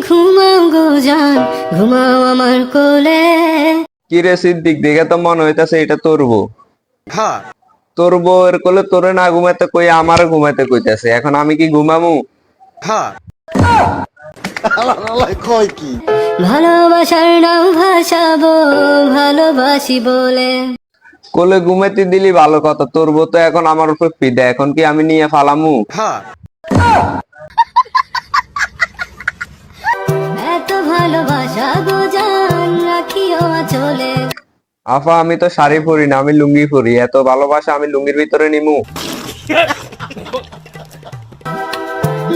ঘুমাও গো জান, ঘুমাও আমার কোলে। কি রে সিদ্দিক, দেখে তো মনে হইতাছে এটা তোর বউ। হ্যাঁ তোর বউয়ের কোলে তোরে না ঘুমাইতে কই আমারে ঘুমাইতে কইতাছে, এখন আমি কি ঘুমামু? হ্যাঁ কয় কি ভালোবাসার নাম ভাসাবো, ভালোবাসি বলে। কোলে ঘুমাইতে দিলি ভালো কথা, তোর বউ তো এখন আমার উপর ফিদা, এখন কি আমি নিয়ে ফালামু? হ্যাঁ এত ভালোবাসা গো জান, রাখিও চলে। আফা আমি তো শাড়ি পরি না, আমি লুঙ্গি পরি, এত ভালোবাসা আমি লুঙ্গির ভিতরে নিমু?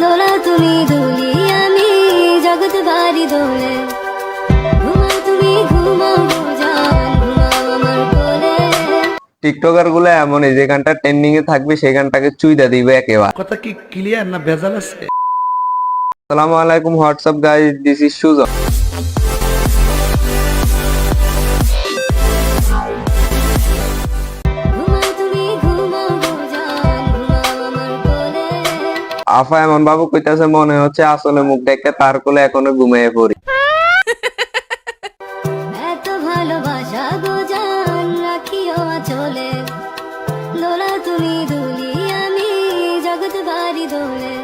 দোলা তুমি দুলি, আমি জগৎ বাড়ি দোলে। ঘুমাও তুমি ঘুমাও গো জান, ঘুমাও আমার কোলে। টিকটকার গুলো এমনই, যে গানটা ট্রেন্ডিং এ থাকবে সেই গানটাকে চুইদা দিবে একেবারে। কথা কি ক্লিয়ার না ভেজাল আছে? আসসালামু আলাইকুম, what's up guys, this is Sujan. ঘুমাও তুমি ঘুমাও গো জান, ঘুমাও আমার কোলে। আফা এমন ভাবে কইতাছে মনে হচ্ছে আসলে মুখ দেখে তার কোলে এখনো ঘুমিয়ে পড়ি। এত ভালোবাসা গো জান, রাখিও চলে। দোলা তুমি দুলি, আমি জগৎ বাড়ি দোলে।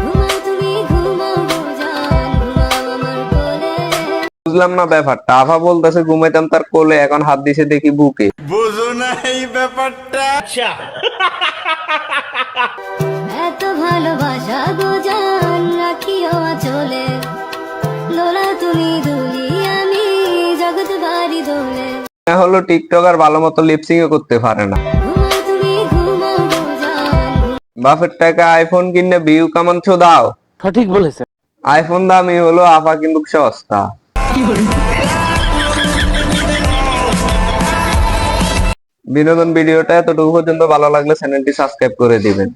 ঘুমাও তুমি ঘুমাও গো জান, ঘুমাও আমার কোলে। বুঝলাম না ব্যাপারটা, আফা বলতেছে ঘুমাইতাম তার কোলে, এখন হাত দিছে দেখি বুকে। বুঝো না এই ব্যাপারটা। এত ভালোবাসা গো জান, রাখিও চলে। দোলা তুমি দুলি, আমি জগৎ বাড়ি দোলে। না হলো টিকটকার ভালো মতো লিপসিং করতে পারে না। ঘুমাও তুমি ঘুমাও গো জান। বাপের টাকা আইফোন কিনে ভিউ কামাচ্ছো দাও। সঠিক বলেছে। আইফোন দামি হলো, আফা কিন্তু সস্তা। বিনোদন ভিডিওটা এতটুকু পর্যন্ত ভালো লাগলে চ্যানেলটি সাবস্ক্রাইব করে দিবেন।